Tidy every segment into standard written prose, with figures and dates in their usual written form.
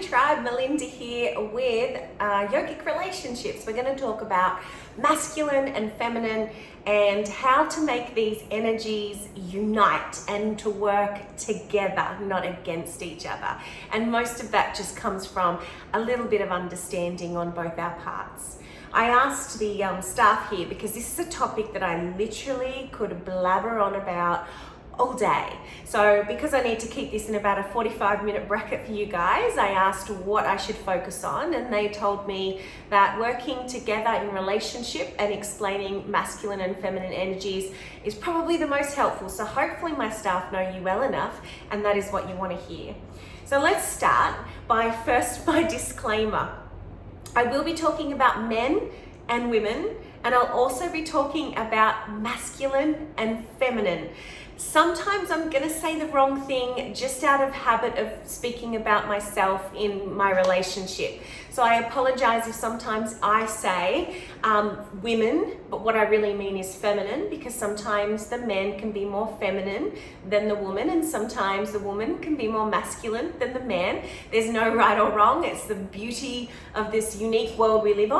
Hey Tribe, Melinda here with Yogic Relationships. We're going to talk about masculine and feminine and how to make these energies unite and to work together, not against each other. And most of that just comes from a little bit of understanding on both our parts. I asked the staff here because this is a topic that I literally could blabber on about all day. So because I need to keep this in about a 45-minute bracket for you guys, I asked what I should focus on, and they told me that working together in relationship and explaining masculine and feminine energies is probably the most helpful. So hopefully my staff know you well enough and that is what you want to hear. So let's start by first my disclaimer. I will be talking about men and women, and I'll also be talking about masculine and feminine. Sometimes I'm going to say the wrong thing just out of habit of speaking about myself in my relationship. So I apologize if sometimes I say women, but what I really mean is feminine, because sometimes the men can be more feminine than the woman, and sometimes the woman can be more masculine than the man. There's no right or wrong. It's the beauty of this unique world we live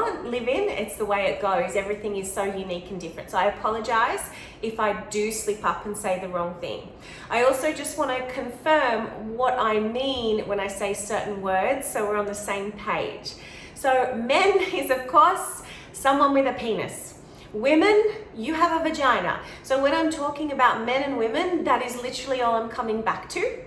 in. It's the way it goes. Everything is so unique and different. So I apologize if I do slip up and say the wrong thing. I also just want to confirm what I mean when I say certain words so we're on the same page. So men is of course someone with a penis. Women, you have a vagina. So when I'm talking about men and women, that is literally all I'm coming back to.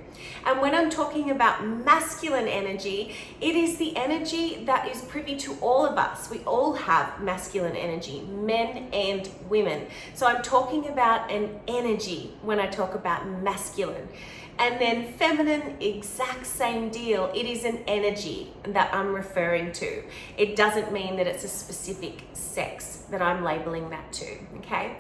And when I'm talking about masculine energy, it is the energy that is privy to all of us. We all have masculine energy, men and women. So I'm talking about an energy when I talk about masculine. And then feminine, exact same deal. It is an energy that I'm referring to. It doesn't mean that it's a specific sex that I'm labeling that to, okay?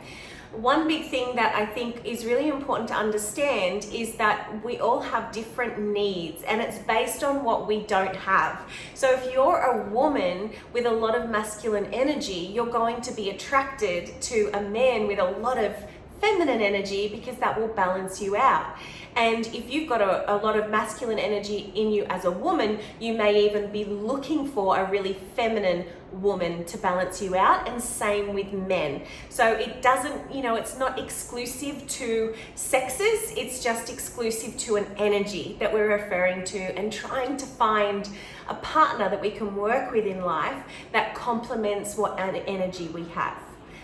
One big thing that I think is really important to understand is that we all have different needs, and it's based on what we don't have. So if you're a woman with a lot of masculine energy, you're going to be attracted to a man with a lot of feminine energy because that will balance you out. And if you've got a lot of masculine energy in you as a woman, you may even be looking for a really feminine woman to balance you out, and same with men. So it doesn't, it's not exclusive to sexes, it's just exclusive to an energy that we're referring to and trying to find a partner that we can work with in life that complements what an energy we have.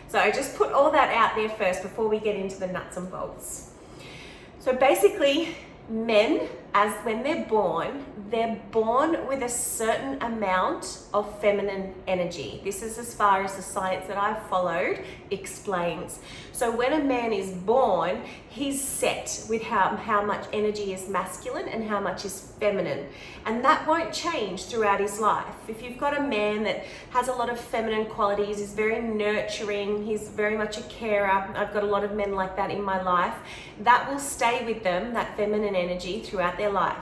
So I just put all that out there first before we get into the nuts and bolts. So basically, men, as when they're born with a certain amount of feminine energy. This is as far as the science that I've followed explains. So when a man is born, he's set with how much energy is masculine and how much is feminine. And that won't change throughout his life. If you've got a man that has a lot of feminine qualities, is very nurturing, he's very much a carer, I've got a lot of men like that in my life, that will stay with them, that feminine energy, throughout their life.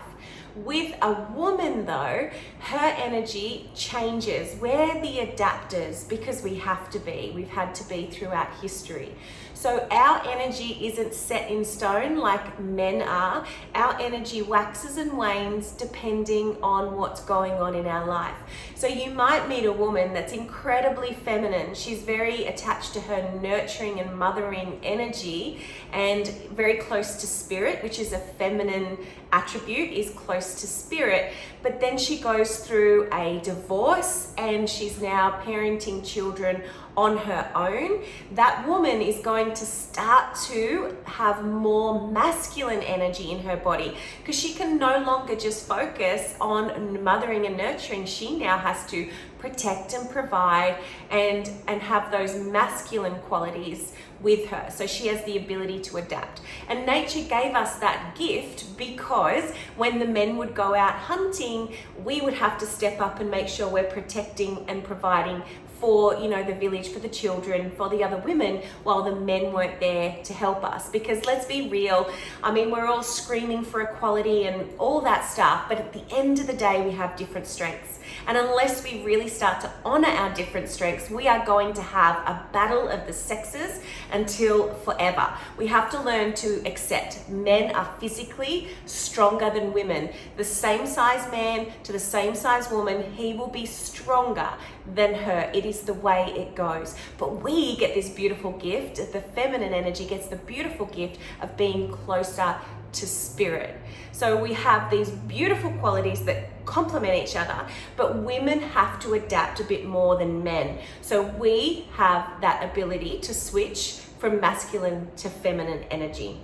With a woman though, her energy changes. We're the adapters because we have to be. We've had to be throughout history. So our energy isn't set in stone like men are. Our energy waxes and wanes depending on what's going on in our life. So you might meet a woman that's incredibly feminine. She's very attached to her nurturing and mothering energy and very close to spirit, which is a feminine attribute, is close to spirit. But then she goes through a divorce and she's now parenting children on her own. That woman is going to start to have more masculine energy in her body because she can no longer just focus on mothering and nurturing. She now has to protect and provide and have those masculine qualities with her. So she has the ability to adapt. And nature gave us that gift because when the men would go out hunting, we would have to step up and make sure we're protecting and providing for, you know, the village, for the children, for the other women, while the men weren't there to help us. Because let's be real, I mean, we're all screaming for equality and all that stuff, but at the end of the day, we have different strengths. And unless we really start to honor our different strengths, we are going to have a battle of the sexes until forever. We have to learn to accept men are physically stronger than women. The same size man to the same size woman, he will be stronger than her. It is the way it goes. But we get this beautiful gift. The feminine energy gets the beautiful gift of being closer to spirit. So we have these beautiful qualities that complement each other, but women have to adapt a bit more than men. So we have that ability to switch from masculine to feminine energy.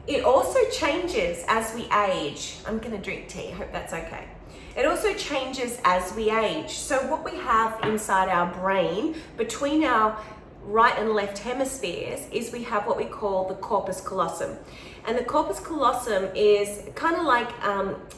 It also changes as we age. I'm gonna drink tea, I hope that's okay. It also changes as we age. So what we have inside our brain, between our right and left hemispheres, is we have what we call the corpus callosum. And the corpus callosum is kind of like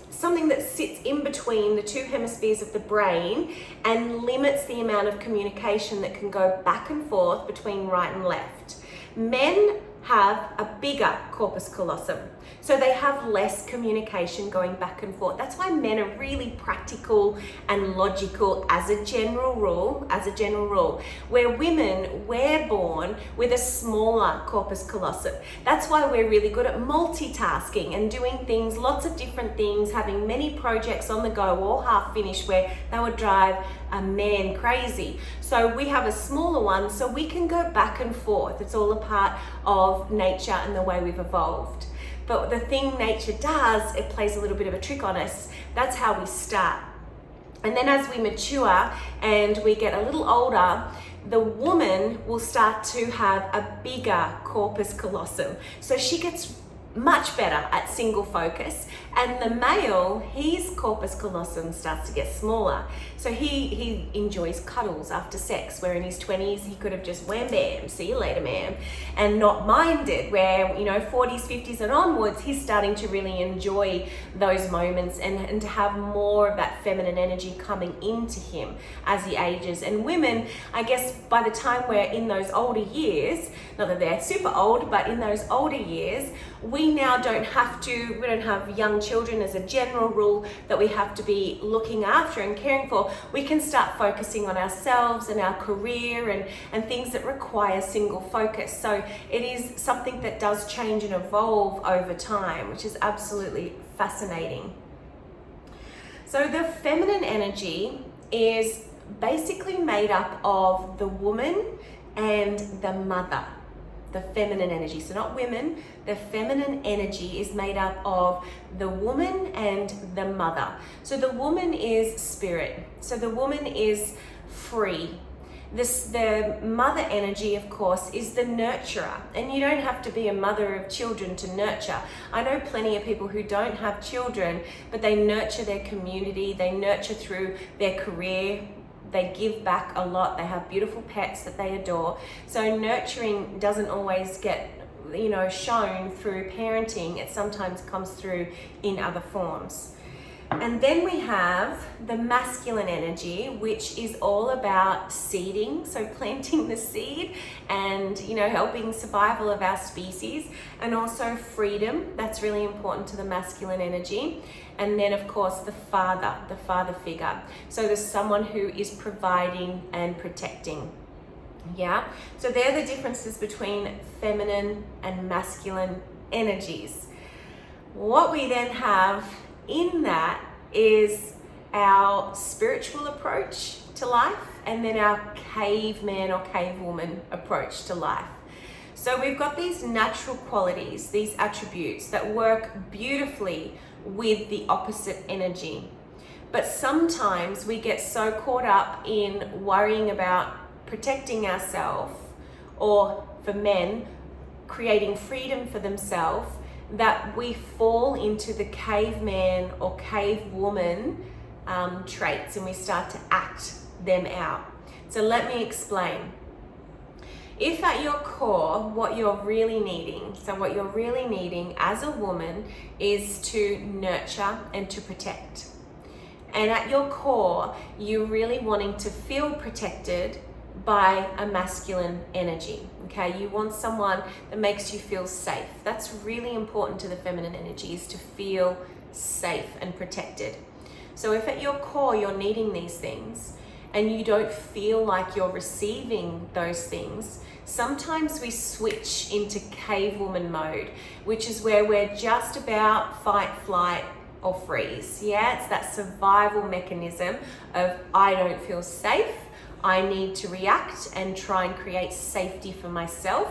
something that sits in between the two hemispheres of the brain and limits the amount of communication that can go back and forth between right and left. Men have a bigger corpus callosum, so they have less communication going back and forth. That's why men are really practical and logical as a general rule, where women, we're born with a smaller corpus callosum. That's why we're really good at multitasking and doing things, lots of different things, having many projects on the go or half finished, where they would drive a man crazy. So we have a smaller one, so we can go back and forth. It's all a part of nature and the way we've evolved. But the thing nature does, it plays a little bit of a trick on us. That's how we start. And then as we mature and we get a little older, the woman will start to have a bigger corpus callosum. So she gets much better at single focus, and the male, his corpus callosum starts to get smaller. So he enjoys cuddles after sex, where in his 20s he could have just wham bam, see you later ma'am, and not minded, where, you know, 40s, 50s and onwards, he's starting to really enjoy those moments and to have more of that feminine energy coming into him as he ages. And women, I guess by the time we're in those older years, not that they're super old, but in those older years, we now don't have young children as a general rule that we have to be looking after and caring for. We can start focusing on ourselves and our career and things that require single focus. So it is something that does change and evolve over time, which is absolutely fascinating. So the feminine energy is basically made up of the woman and the mother. The feminine energy, so not women, the feminine energy is made up of the woman and the mother. So the woman is spirit, so the woman is free. The mother energy, of course, is the nurturer, and you don't have to be a mother of children to nurture. I know plenty of people who don't have children, but they nurture their community, they nurture through their career, they give back a lot, they have beautiful pets that they adore. So nurturing doesn't always get, you know, shown through parenting. It sometimes comes through in other forms. And then we have the masculine energy, which is all about seeding, so planting the seed and, you know, helping survival of our species, and also freedom. That's really important to the masculine energy. And then of course the father figure. So there's someone who is providing and protecting. Yeah, so they're the differences between feminine and masculine energies. What we then have in that is our spiritual approach to life, and then our caveman or cavewoman approach to life. So we've got these natural qualities, these attributes that work beautifully with the opposite energy. But sometimes we get so caught up in worrying about protecting ourselves, or for men, creating freedom for themselves, that we fall into the caveman or cavewoman traits, and we start to act them out. So let me explain. If at your core, what you're really needing as a woman is to nurture and to protect. And at your core, you're really wanting to feel protected by a masculine energy. Okay, you want someone that makes you feel safe. That's really important to the feminine energy, is to feel safe and protected. So if at your core you're needing these things and you don't feel like you're receiving those things, sometimes we switch into cave woman mode, which is where we're just about fight, flight, or freeze. Yeah, it's that survival mechanism of I don't feel safe, I need to react and try and create safety for myself.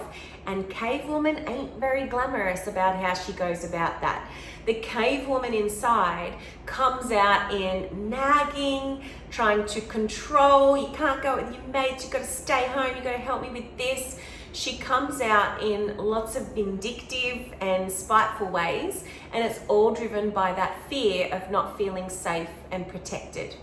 And cave woman ain't very glamorous about how she goes about that. The cave woman inside comes out in nagging, trying to control. You can't go with your mates, you've got to stay home, you've got to help me with this. She comes out in lots of vindictive and spiteful ways, and it's all driven by that fear of not feeling safe and protected.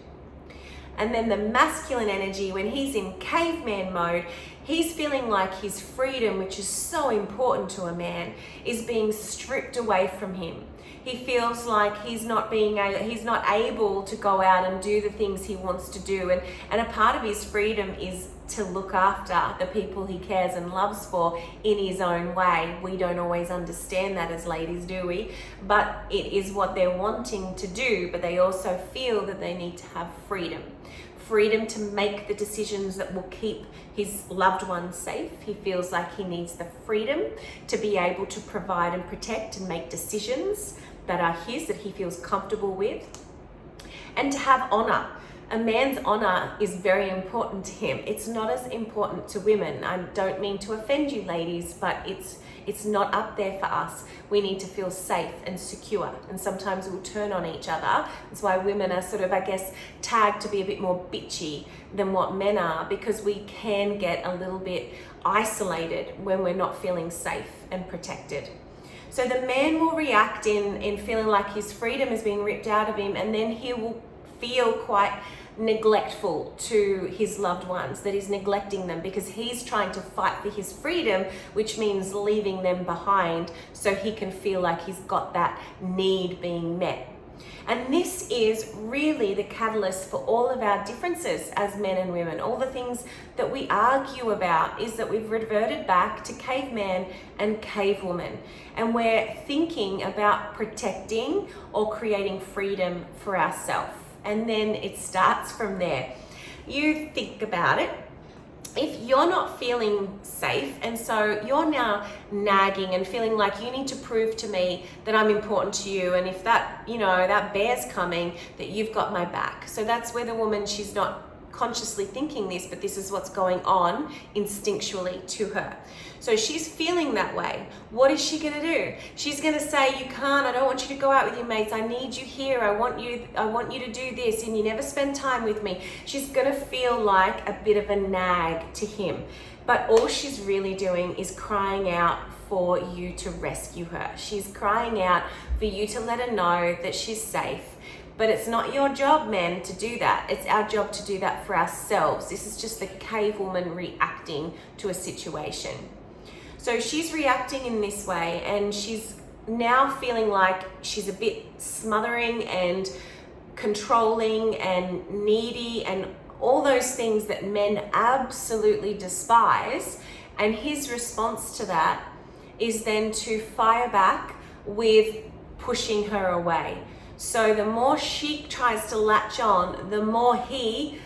And then the masculine energy, when he's in caveman mode, he's feeling like his freedom, which is so important to a man, is being stripped away from him. He feels like he's not able to go out and do the things he wants to do. And a part of his freedom is to look after the people he cares and loves for in his own way. We don't always understand that as ladies, do we? But it is what they're wanting to do, but they also feel that they need to have freedom. Freedom to make the decisions that will keep his loved ones safe. He feels like he needs the freedom to be able to provide and protect and make decisions that are his, that he feels comfortable with. And to have honor. A man's honor is very important to him. It's not as important to women. I don't mean to offend you ladies, but it's not up there for us. We need to feel safe and secure, and sometimes we'll turn on each other. That's why women are sort of, I guess, tagged to be a bit more bitchy than what men are, because we can get a little bit isolated when we're not feeling safe and protected. So the man will react in feeling like his freedom is being ripped out of him, and then he will feel quite neglectful to his loved ones, that he's neglecting them because he's trying to fight for his freedom, which means leaving them behind so he can feel like he's got that need being met. And this is really the catalyst for all of our differences as men and women. All the things that we argue about is that we've reverted back to caveman and cavewoman, and we're thinking about protecting or creating freedom for ourselves. And then it starts from there. You think about it. If you're not feeling safe, and so you're now nagging and feeling like you need to prove to me that I'm important to you, and if that, that bear's coming, that you've got my back. So that's where the woman, she's not consciously thinking this, but this is what's going on instinctually to her. So she's feeling that way. What is she going to do? She's going to say, you can't, I don't want you to go out with your mates. I need you here. I want you to do this, and you never spend time with me. She's going to feel like a bit of a nag to him. But all she's really doing is crying out for you to rescue her. She's crying out for you to let her know that she's safe. But it's not your job, men, to do that. It's our job to do that for ourselves. This is just the cave woman reacting to a situation. So she's reacting in this way, and she's now feeling like she's a bit smothering and controlling and needy and all those things that men absolutely despise. And his response to that is then to fire back with pushing her away. So the more she tries to latch on, the more he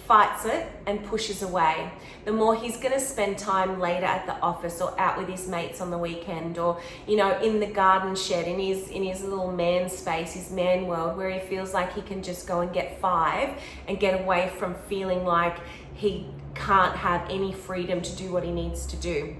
fights it and pushes away. The more he's going to spend time later at the office or out with his mates on the weekend, or in the garden shed, in his little man space, his man world, where he feels like he can just go and get five and get away from feeling like he can't have any freedom to do what he needs to do.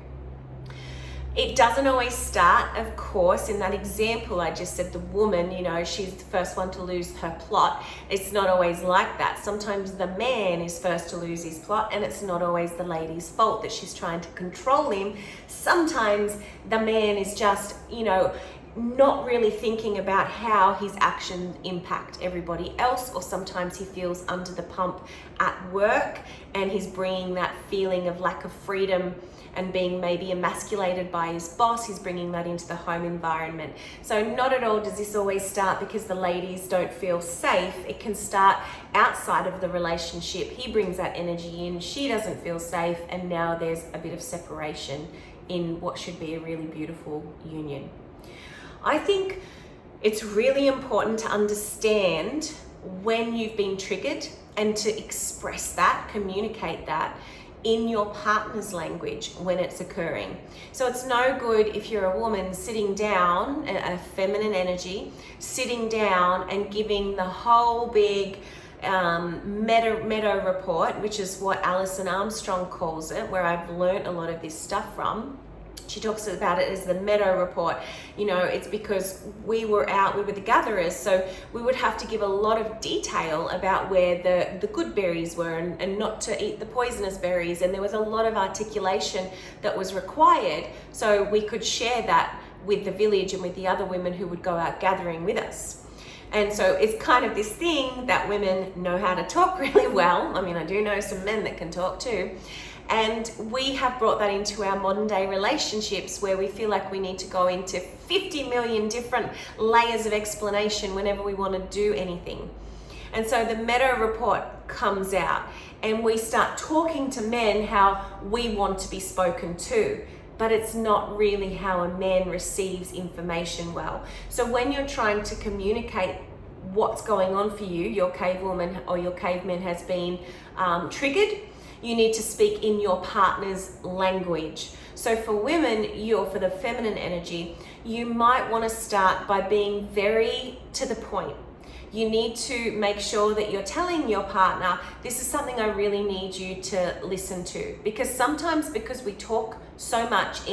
It doesn't always start, of course, in that example I just said, the woman, she's the first one to lose her plot. It's not always like that. Sometimes the man is first to lose his plot, and it's not always the lady's fault that she's trying to control him. Sometimes the man is just, not really thinking about how his actions impact everybody else, or sometimes he feels under the pump at work and he's bringing that feeling of lack of freedom and being maybe emasculated by his boss. He's bringing that into the home environment. So not at all does this always start because the ladies don't feel safe. It can start outside of the relationship. He brings that energy in, she doesn't feel safe, and now there's a bit of separation in what should be a really beautiful union. I think it's really important to understand when you've been triggered and to express that, communicate that in your partner's language when it's occurring. So it's no good if you're a woman sitting down, a feminine energy, sitting down and giving the whole big meta report, which is what Alison Armstrong calls it, where I've learned a lot of this stuff from. She talks about it as the meta report. You know, it's because we were the gatherers, so we would have to give a lot of detail about where the good berries were and not to eat the poisonous berries. And there was a lot of articulation that was required so we could share that with the village and with the other women who would go out gathering with us. And so it's kind of this thing that women know how to talk really well. I mean, I do know some men that can talk too. And we have brought that into our modern day relationships where we feel like we need to go into 50 million different layers of explanation whenever we want to do anything. And so the meta report comes out and we start talking to men how we want to be spoken to, but it's not really how a man receives information well. So when you're trying to communicate what's going on for you, your cave woman or your caveman has been triggered, you need to speak in your partner's language. So for women, for the feminine energy, you might want to start by being very to the point. You need to make sure that you're telling your partner, this is something I really need you to listen to. Because sometimes, because we talk so much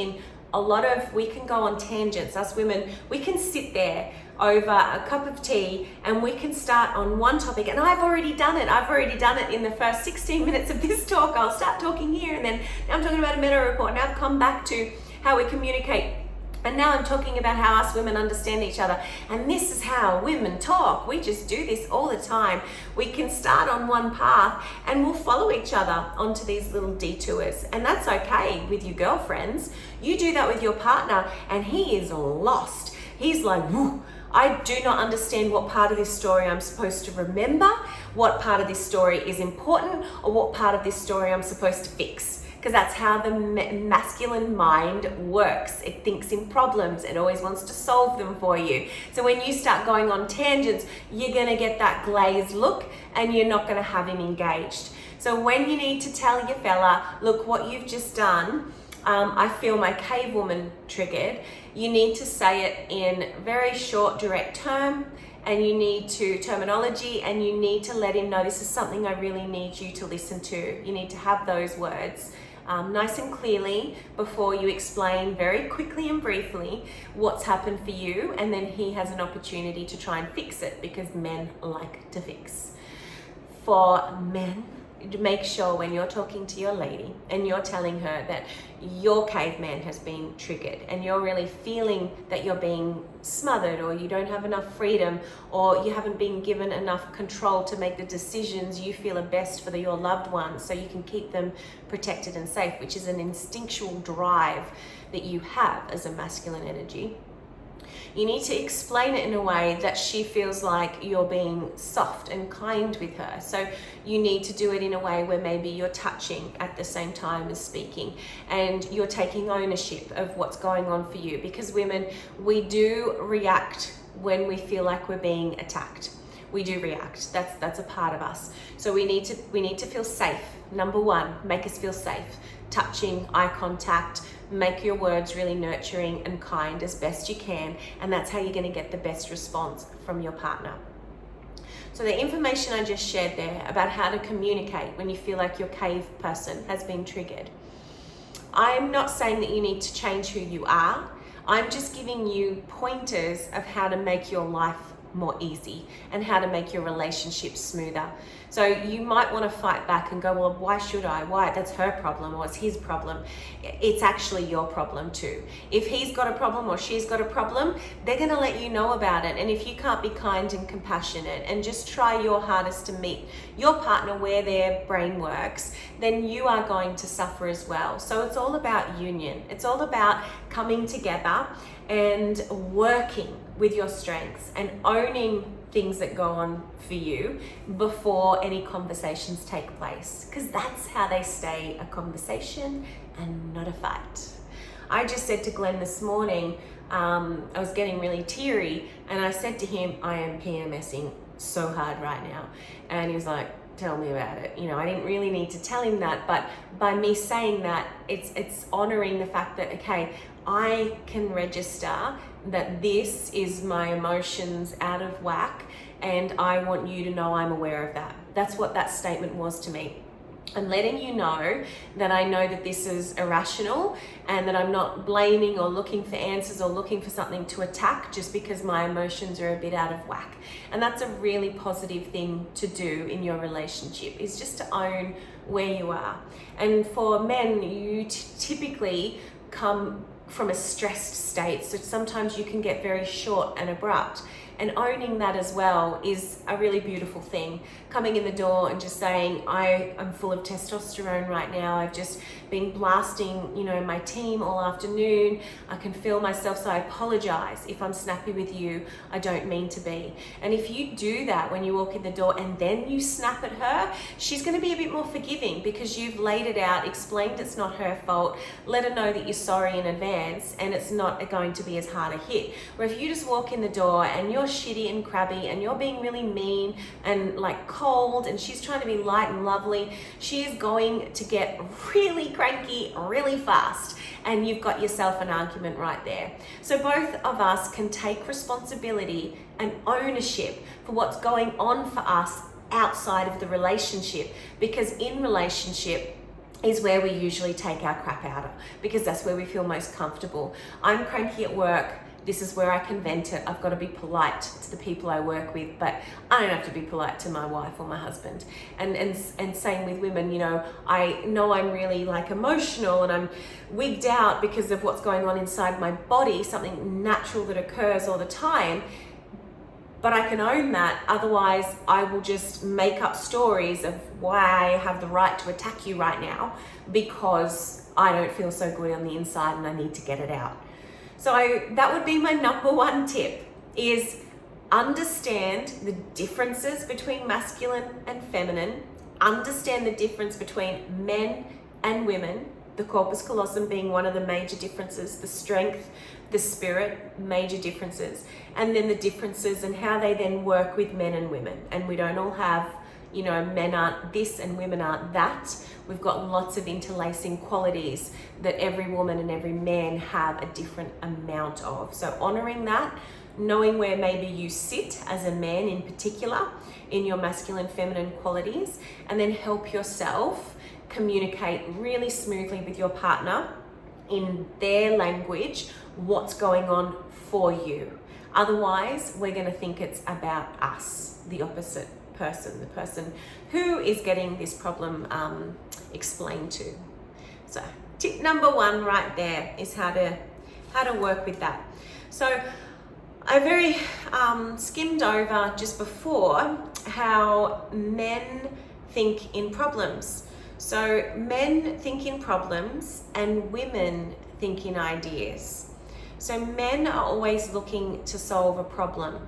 we can go on tangents. Us women, we can sit there over a cup of tea and we can start on one topic, and I've already done it in the first 16 minutes of this talk. I'll start talking here, and then now I'm talking about a meta report. Now I've come back to how we communicate, and now I'm talking about how us women understand each other, and this is how women talk. We just do this all the time. We can start on one path and we'll follow each other onto these little detours, and that's okay with your girlfriends. You do that with your partner and he is lost. He's like, whoo, I do not understand what part of this story I'm supposed to remember, what part of this story is important, or what part of this story I'm supposed to fix. Because that's how the masculine mind works. It thinks in problems. It always wants to solve them for you. So when you start going on tangents, you're going to get that glazed look and you're not going to have him engaged. So when you need to tell your fella, look, what you've just done, I feel my cave woman triggered, you need to say it in very short, direct terminology, and you need to let him know this is something I really need you to listen to. You need to have those words nice and clearly before you explain very quickly and briefly what's happened for you, and then he has an opportunity to try and fix it, because men like to fix. For men, make sure when you're talking to your lady and you're telling her that your caveman has been triggered and you're really feeling that you're being smothered, or you don't have enough freedom, or you haven't been given enough control to make the decisions you feel are best for your loved ones so you can keep them protected and safe, which is an instinctual drive that you have as a masculine energy. You need to explain it in a way that she feels like you're being soft and kind with her. So you need to do it in a way where maybe you're touching at the same time as speaking, and you're taking ownership of what's going on for you. Because women, we do react when we feel like we're being attacked. We do react. That's a part of us. So we need to feel safe. Number one, make us feel safe. Touching, eye contact, make your words really nurturing and kind as best you can, and that's how you're going to get the best response from your partner. So the information I just shared there about how to communicate when you feel like your cave person has been triggered. I'm not saying that you need to change who you are. I'm just giving you pointers of how to make your life more easy and how to make your relationship smoother. So you might want to fight back and go, well, why should I? Why? That's her problem or it's his problem. It's actually your problem too. If he's got a problem or she's got a problem, they're going to let you know about it. And if you can't be kind and compassionate and just try your hardest to meet your partner where their brain works, then you are going to suffer as well. So it's all about union. It's all about coming together and working with your strengths and owning things that go on for you before any conversations take place, because that's how they stay a conversation and not a fight. I just said to Glenn this morning, I was getting really teary, and I said to him, I am PMSing so hard right now. And he was like, tell me about it. I didn't really need to tell him that, but by me saying that, it's honoring the fact that, okay, I can register that this is my emotions out of whack, and I want you to know I'm aware of that. That's what that statement was to me. I'm letting you know that I know that this is irrational and that I'm not blaming or looking for answers or looking for something to attack just because my emotions are a bit out of whack. And that's a really positive thing to do in your relationship, is just to own where you are. And for men, you typically come from a stressed state, so sometimes you can get very short and abrupt. And owning that as well is a really beautiful thing. Coming in the door and just saying, I am full of testosterone right now. I've just been blasting, my team all afternoon. I can feel myself, so I apologize if I'm snappy with you. I don't mean to be. And if you do that when you walk in the door and then you snap at her, she's going to be a bit more forgiving because you've laid it out, explained it's not her fault, let her know that you're sorry in advance, and it's not going to be as hard a hit. Where if you just walk in the door and you're shitty and crabby and you're being really mean and like cold, and she's trying to be light and lovely, she is going to get really cranky really fast, and you've got yourself an argument right there. So both of us can take responsibility and ownership for what's going on for us outside of the relationship, because in relationship is where we usually take our crap out of, because that's where we feel most comfortable. I'm cranky at work. This is where I can vent it. I've got to be polite to the people I work with, but I don't have to be polite to my wife or my husband. And same with women, I know I'm really emotional and I'm wigged out because of what's going on inside my body, something natural that occurs all the time. But I can own that. Otherwise, I will just make up stories of why I have the right to attack you right now because I don't feel so good on the inside and I need to get it out. So that would be my number one tip, is understand the differences between masculine and feminine, understand the difference between men and women, the corpus callosum being one of the major differences, the strength, the spirit, major differences, and then the differences and how they then work with men and women. And we don't all have, men aren't this and women aren't that. We've got lots of interlacing qualities that every woman and every man have a different amount of. So honoring that, knowing where maybe you sit as a man in particular in your masculine, feminine qualities, and then help yourself communicate really smoothly with your partner in their language what's going on for you. Otherwise, we're going to think it's about us, the opposite person, the person who is getting this problem explained to. So tip number one right there is how to work with that. So I very skimmed over just before how men think in problems. So men think in problems and women think in ideas. So men are always looking to solve a problem.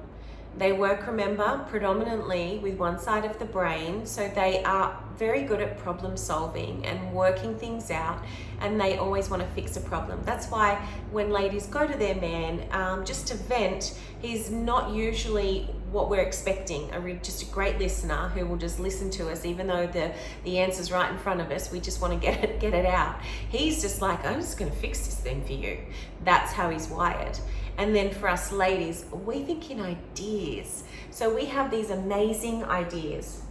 They work, remember, predominantly with one side of the brain, so they are very good at problem solving and working things out, and they always want to fix a problem. That's why when ladies go to their man just to vent, he's not usually what we're expecting, just a great listener who will just listen to us even though the answer's right in front of us. We just want to get it out. He's just like, I'm just going to fix this thing for you. That's how he's wired. And then for us ladies, we think in ideas. So we have these amazing ideas.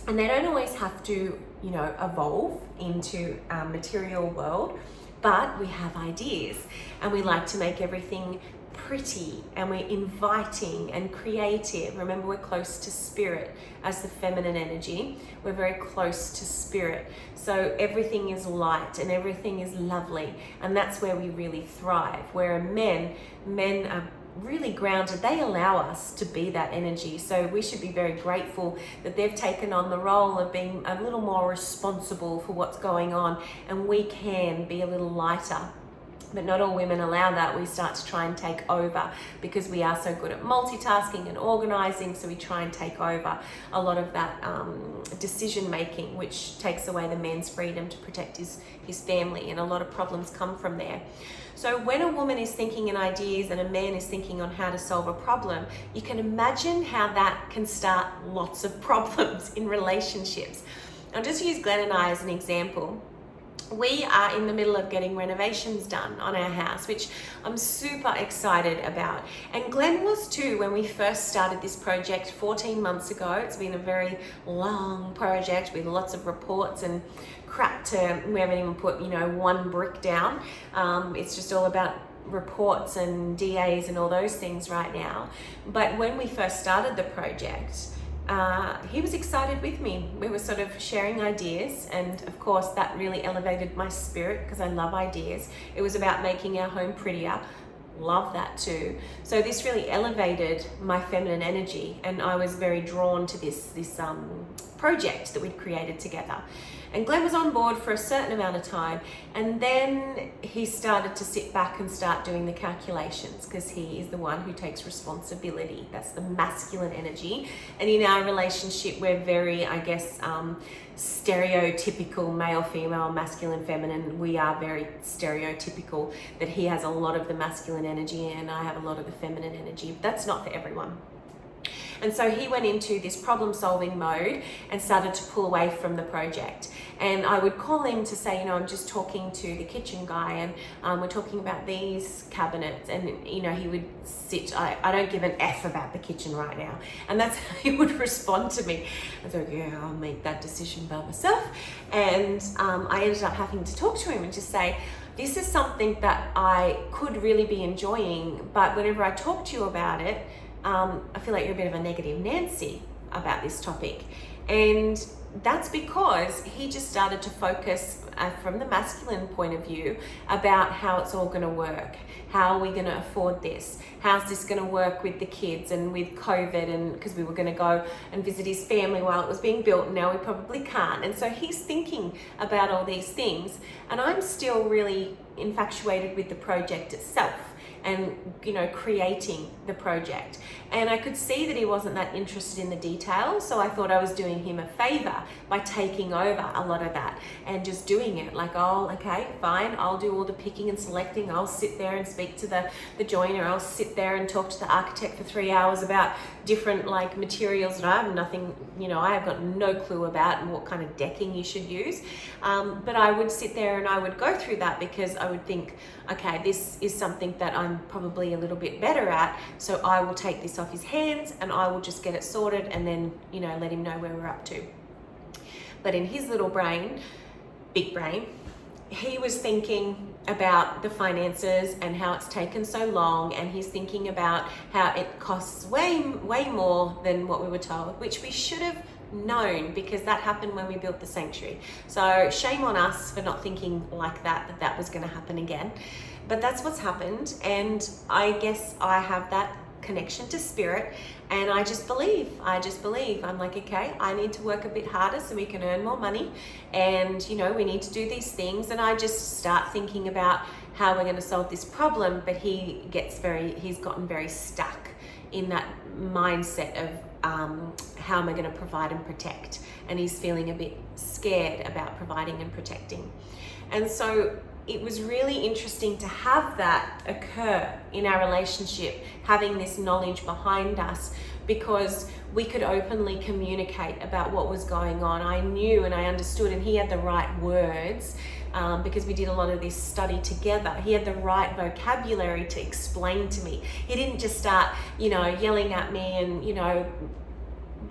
And they don't always have to, evolve into a material world, but we have ideas and we like to make everything pretty and we're inviting and creative. Remember, we're close to spirit as the feminine energy. We're very close to spirit. So everything is light and everything is lovely. And that's where we really thrive. Where men are really grounded. They allow us to be that energy. So we should be very grateful that they've taken on the role of being a little more responsible for what's going on, and we can be a little lighter. But not all women allow that. We start to try and take over because we are so good at multitasking and organizing. So we try and take over a lot of that decision making, which takes away the man's freedom to protect his family. And a lot of problems come from there. So when a woman is thinking in ideas and a man is thinking on how to solve a problem, you can imagine how that can start lots of problems in relationships. I'll just use Glenn and I as an example. We are in the middle of getting renovations done on our house, which I'm super excited about. And Glenn was too when we first started this project 14 months ago. It's been a very long project with lots of reports and crap we haven't even put, one brick down. It's just all about reports and DAs and all those things right now. But when we first started the project, he was excited with me. We were sort of sharing ideas, and of course that really elevated my spirit because I love ideas. It was about making our home prettier. Love that too. So this really elevated my feminine energy, and I was very drawn to this project that we'd created together. And Glenn was on board for a certain amount of time, and then he started to sit back and start doing the calculations because he is the one who takes responsibility. That's the masculine energy. And in our relationship, we're very, stereotypical male, female, masculine, feminine. We are very stereotypical that he has a lot of the masculine energy and I have a lot of the feminine energy. But that's not for everyone. And so he went into this problem solving mode and started to pull away from the project. And I would call him to say, I'm just talking to the kitchen guy and we're talking about these cabinets. And, he would sit, I don't give an F about the kitchen right now. And that's how he would respond to me. I thought, yeah, I'll make that decision by myself. And I ended up having to talk to him and just say, this is something that I could really be enjoying, but whenever I talk to you about it, I feel like you're a bit of a negative Nancy about this topic. And that's because he just started to focus from the masculine point of view about how it's all going to work. How are we going to afford this? How's this going to work with the kids and with COVID? And because we were going to go and visit his family while it was being built, and now we probably can't. And so he's thinking about all these things, and I'm still really infatuated with the project itself and creating the project. And I could see that he wasn't that interested in the details, so I thought I was doing him a favor by taking over a lot of that and just doing it. Like, oh, okay, fine, I'll do all the picking and selecting. I'll sit there and speak to the joiner. I'll sit there and talk to the architect for 3 hours about different materials that I have nothing, I have got no clue about and what kind of decking you should use. But I would sit there and I would go through that because I would think, okay, this is something that I'm probably a little bit better at, so I will take this off his hands and I will just get it sorted and then, let him know where we're up to. But in his little brain, big brain, he was thinking about the finances and how it's taken so long, and he's thinking about how it costs way more than what we were told, which we should have known because that happened when we built the sanctuary. So shame on us for not thinking like that was going to happen again. But that's what's happened, and I guess I have that connection to spirit, and I just believe. I'm like, okay, I need to work a bit harder so we can earn more money, and we need to do these things. And I just start thinking about how we're going to solve this problem, but he's gotten very stuck in that mindset of how am I going to provide and protect, and he's feeling a bit scared about providing and protecting. And so it was really interesting to have that occur in our relationship, having this knowledge behind us, because we could openly communicate about what was going on. I knew and I understood, and he had the right words because we did a lot of this study together. He had the right vocabulary to explain to me. He didn't just start, yelling at me and,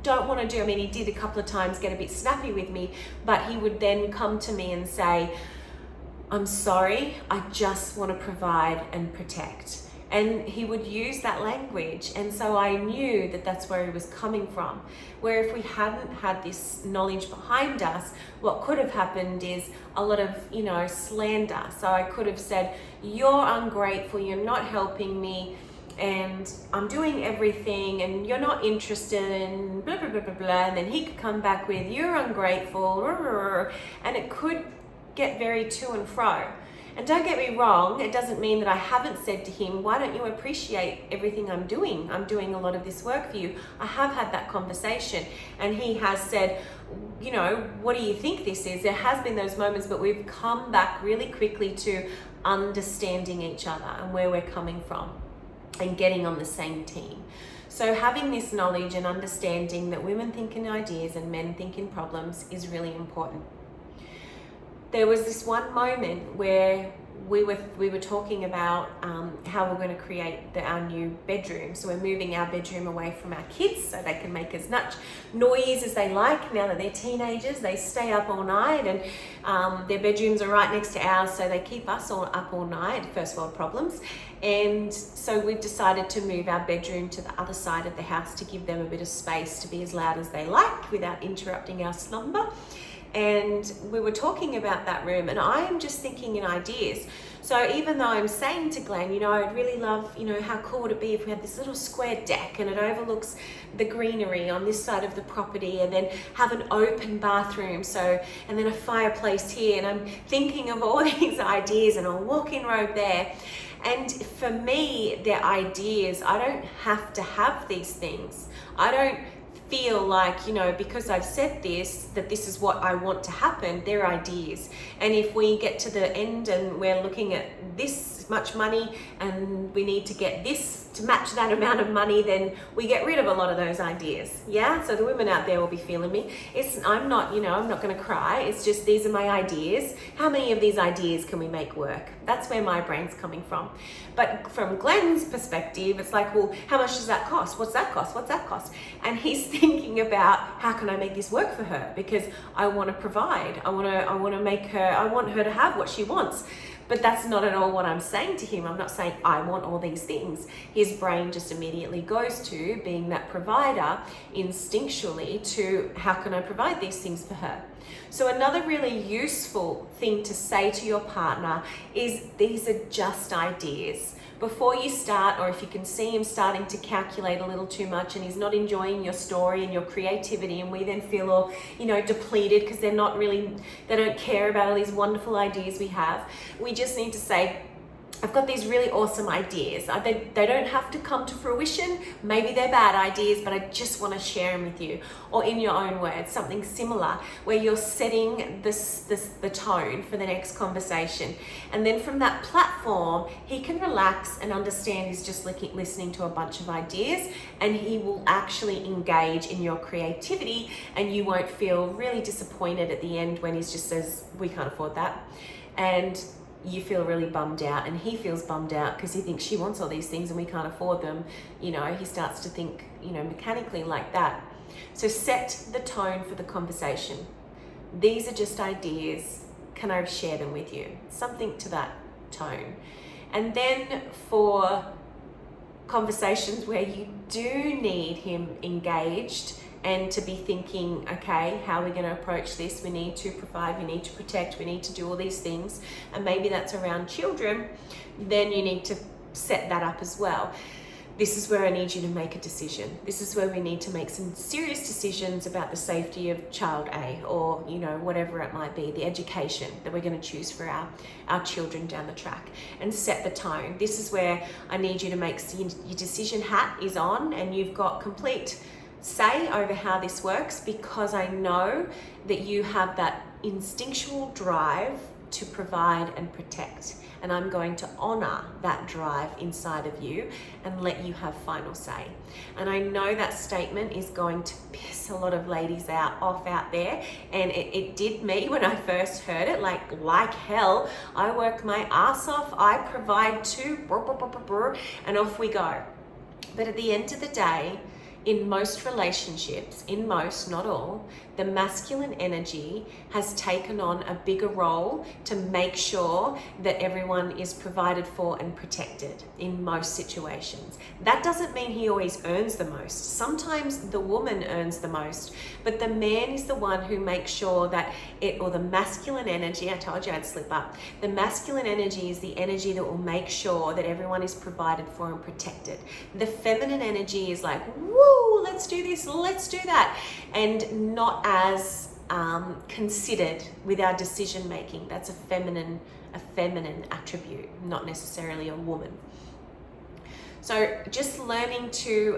don't want to do. I mean, he did a couple of times get a bit snappy with me, but he would then come to me and say, I'm sorry, I just want to provide and protect. And he would use that language. And so I knew that that's where he was coming from. Where if we hadn't had this knowledge behind us, what could have happened is a lot of, slander. So I could have said, you're ungrateful, you're not helping me, and I'm doing everything, and you're not interested in blah, blah, blah, blah, blah. And then he could come back with, you're ungrateful, and it could get very to and fro. And don't get me wrong, it doesn't mean that I haven't said to him, why don't you appreciate everything I'm doing? I'm doing a lot of this work for you. I have had that conversation, and he has said, what do you think this is? There has been those moments, but we've come back really quickly to understanding each other and where we're coming from and getting on the same team. So having this knowledge and understanding that women think in ideas and men think in problems is really important. There was this one moment where we were talking about how we're going to create our new bedroom. So we're moving our bedroom away from our kids so they can make as much noise as they like. Now that they're teenagers, they stay up all night, and their bedrooms are right next to ours, so they keep us all up all night. First world problems. And so we've decided to move our bedroom to the other side of the house to give them a bit of space to be as loud as they like without interrupting our slumber. And we were talking about that room, and I am just thinking in ideas. So even though I'm saying to Glenn, I'd really love, how cool would it be if we had this little square deck and it overlooks the greenery on this side of the property, and then have an open bathroom, and then a fireplace here. And I'm thinking of all these ideas, and a walk-in robe there. And for me, they're ideas. I don't have to have these things. I don't feel like, because I've said this, that this is what I want to happen. They're ideas. And if we get to the end and we're looking at this much money and we need to get this to match that amount of money, then we get rid of a lot of those ideas. Yeah. So the women out there will be feeling me. I'm not going to cry. It's just, these are my ideas. How many of these ideas can we make work? That's where my brain's coming from. But from Glenn's perspective, it's like, well, how much does that cost? What's that cost? What's that cost? And he's thinking about, how can I make this work for her? Because I want to provide. I want her to have what she wants. But that's not at all what I'm saying to him. I'm not saying I want all these things. His brain just immediately goes to, being that provider, instinctually to, how can I provide these things for her? So another really useful thing to say to your partner is, these are just ideas. Before you start, or if you can see him starting to calculate a little too much and he's not enjoying your story and your creativity, and we then feel all, depleted because they don't care about all these wonderful ideas we have, we just need to say, I've got these really awesome ideas. They don't have to come to fruition. Maybe they're bad ideas, but I just want to share them with you. Or in your own words, something similar, where you're setting the tone for the next conversation. And then from that platform, he can relax and understand he's just listening to a bunch of ideas, and he will actually engage in your creativity, and you won't feel really disappointed at the end when he just says, we can't afford that. And you feel really bummed out, and he feels bummed out because he thinks she wants all these things and we can't afford them. He starts to think, mechanically like that. So set the tone for the conversation. These are just ideas. Can I share them with you? Something to that tone. And then for conversations where you do need him engaged, and to be thinking, okay, how are we going to approach this? We need to provide, we need to protect, we need to do all these things. And maybe that's around children. Then you need to set that up as well. This is where I need you to make a decision. This is where we need to make some serious decisions about the safety of child A, or, whatever it might be, the education that we're going to choose for our children down the track, and set the tone. This is where I need you to make your decision hat is on, and you've got complete say over how this works, because I know that you have that instinctual drive to provide and protect, and I'm going to honor that drive inside of you and let you have final say. And I know that statement is going to piss a lot of ladies off out there, and it did me when I first heard it, like hell. I work my ass off, I provide too, and off we go. But at the end of the day, in most relationships, in most, not all, the masculine energy has taken on a bigger role to make sure that everyone is provided for and protected in most situations. That doesn't mean he always earns the most. Sometimes the woman earns the most, but the man is the one who makes sure that or the masculine energy, I told you I'd slip up. The masculine energy is the energy that will make sure that everyone is provided for and protected. The feminine energy is like, woo, let's do this, let's do that, and not as considered with our decision making. That's a feminine attribute, not necessarily a woman. So just learning to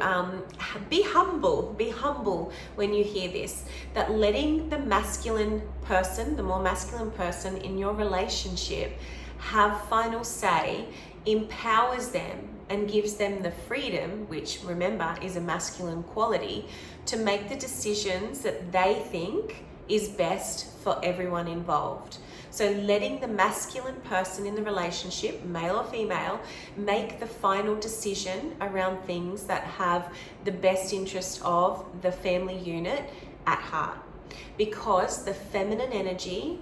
be humble when you hear this, that letting the masculine person, the more masculine person in your relationship have final say empowers them and gives them the freedom, which remember is a masculine quality, to make the decisions that they think is best for everyone involved. So letting the masculine person in the relationship, male or female, make the final decision around things that have the best interest of the family unit at heart. Because the feminine energy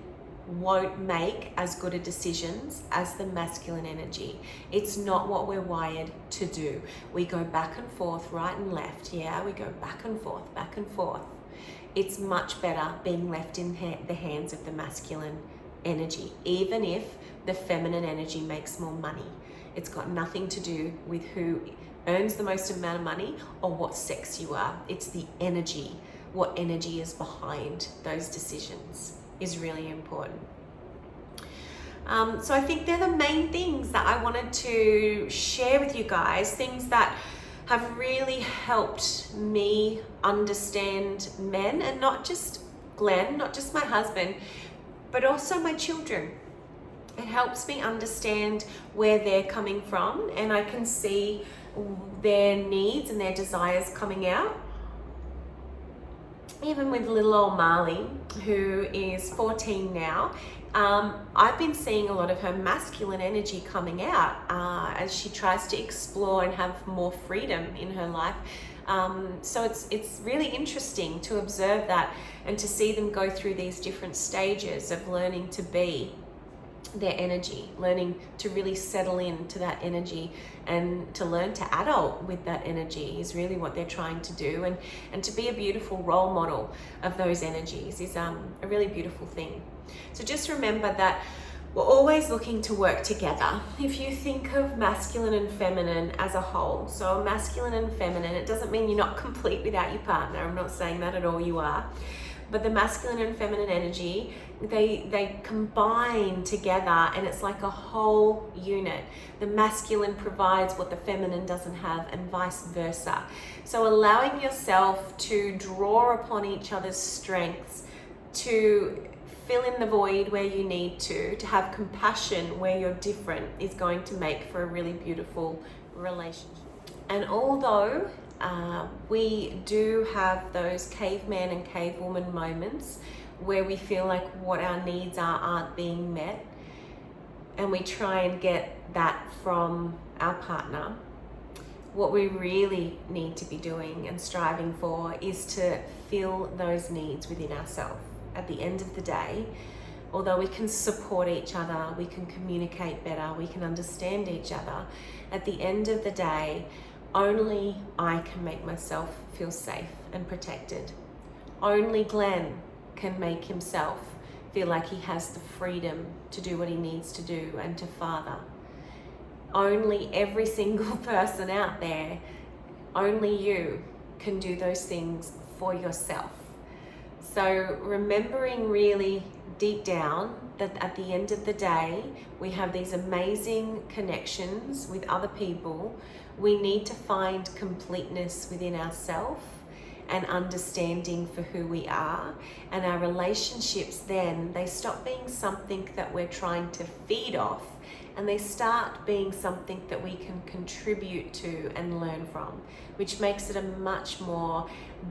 won't make as good a decisions as the masculine energy. It's not what we're wired to do. We go back and forth, right and left. Yeah, we go back and forth, back and forth. It's much better being left in the hands of the masculine energy, even if the feminine energy makes more money. It's got nothing to do with who earns the most amount of money or what sex you are. It's the energy, what energy is behind those decisions is really important. So I think they're the main things that I wanted to share with you guys, things that have really helped me understand men, and not just Glenn, not just my husband, but also my children. It helps me understand where they're coming from, and I can see their needs and their desires coming out. Even with little old Marley, who is 14 now, I've been seeing a lot of her masculine energy coming out as she tries to explore and have more freedom in her life. So it's really interesting to observe that and to see them go through these different stages of learning to be their energy, learning to really settle into that energy and to learn to adult with that energy is really what they're trying to do. And to be a beautiful role model of those energies is a really beautiful thing. So just remember that we're always looking to work together. If you think of masculine and feminine as a whole, so masculine and feminine, it doesn't mean you're not complete without your partner. I'm not saying that at all, you are. But the masculine and feminine energy, they combine together, and it's like a whole unit. The masculine provides what the feminine doesn't have, and vice versa. So allowing yourself to draw upon each other's strengths, to fill in the void where you need to have compassion where you're different, is going to make for a really beautiful relationship. And although we do have those caveman and cavewoman moments where we feel like what our needs aren't being met, and we try and get that from our partner, what we really need to be doing and striving for is to fill those needs within ourselves. At the end of the day, although we can support each other, we can communicate better, we can understand each other, at the end of the day, only I can make myself feel safe and protected. Only Glenn can make himself feel like he has the freedom to do what he needs to do and to father. Only every single person out there, only you can do those things for yourself. So remembering really deep down that at the end of the day, we have these amazing connections with other people. We need to find completeness within ourselves and understanding for who we are. And our relationships then, they stop being something that we're trying to feed off, and they start being something that we can contribute to and learn from, which makes it a much more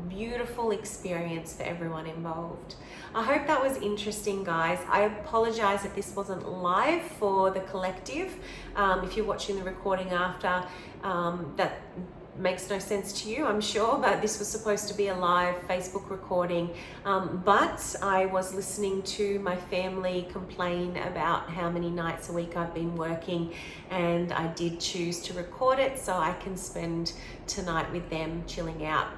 beautiful experience for everyone involved. I hope that was interesting, guys. I apologize that this wasn't live for the collective. If you're watching the recording after, that makes no sense to you, I'm sure, but this was supposed to be a live Facebook recording. But I was listening to my family complain about how many nights a week I've been working, and I did choose to record it so I can spend tonight with them chilling out.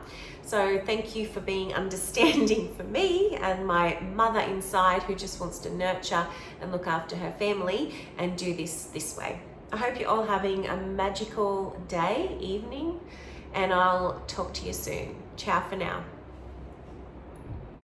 So thank you for being understanding for me and my mother inside, who just wants to nurture and look after her family and do this way. I hope you're all having a magical day, evening, and I'll talk to you soon. Ciao for now.